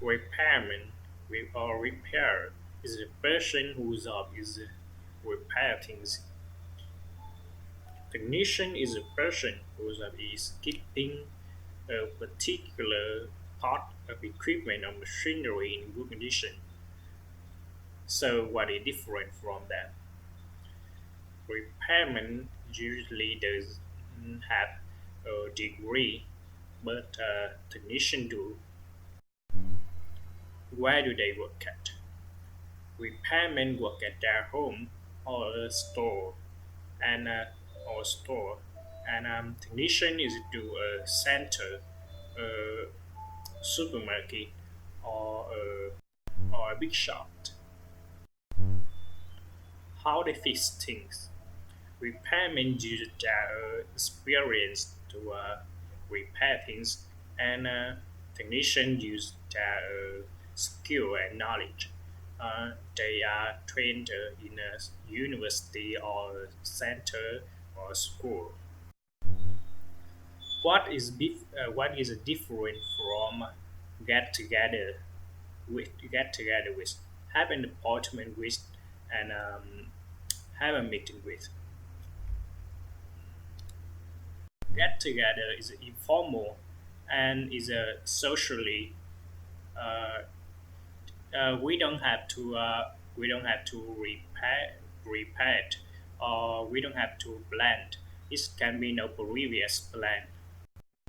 Repairman or repair is a person whose job is repair things. Technician is a person whose job is keeping a particular part of equipment or machinery in good condition. So what is different from that? Repairman usually doesn't have a degree, but technician do. Where do they work at? Repairmen work at their home or a store, and or store, and technician is to a center, a supermarket, or or a big shop. How they fix things. Repairmen use their experience to repair things, and technicians use their skill and knowledge. They are trained in a university or center or school. What is different from get together with, have an appointment with, and have a meeting with. Get together is informal and is a socially. Uh, we don't have to repair it, or we don't have to blend. It can be no previous plan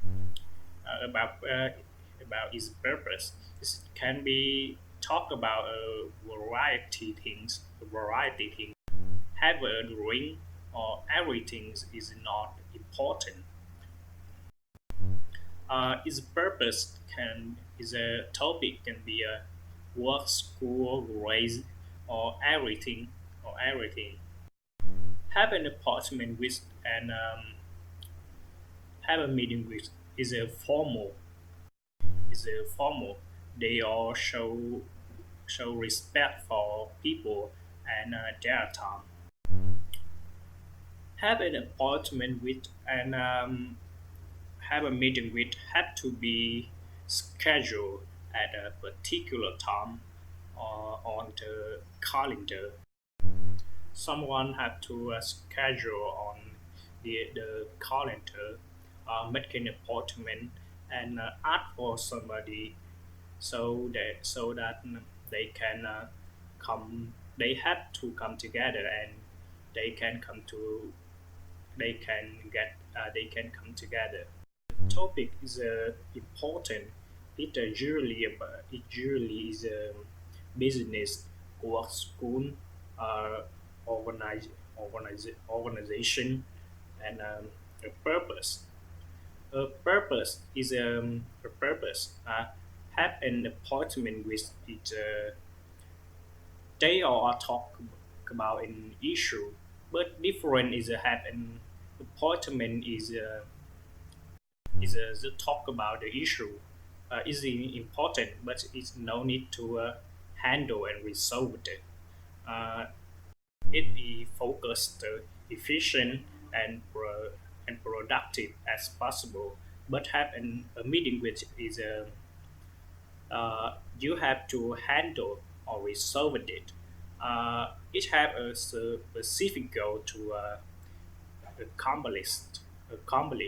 uh, about uh, about its purpose. It can be talk about a variety things. Have a ring or everything is not important. Its purpose can is a topic can be a work, school, race, or everything. Have an appointment with and have a meeting with is a formal. They all show respect for people and their time. Have an appointment with and have a meeting with had to be scheduled at a particular time or on the calendar. Someone had to schedule on the calendar, make an appointment, and ask for somebody so that they can come. They have to come together and they can come to they can come together. Topic is important. It usually is a business, work, school, uh, organization, and a purpose. A purpose. Have an appointment with it. They all talk about an issue, but different is have an appointment is the talk about the issue is important, but it's no need to handle and resolve it. Uh, it be focused, efficient, and productive as possible. But have a meeting with is you have to handle or resolve it. It have a specific goal to accomplish. accomplish.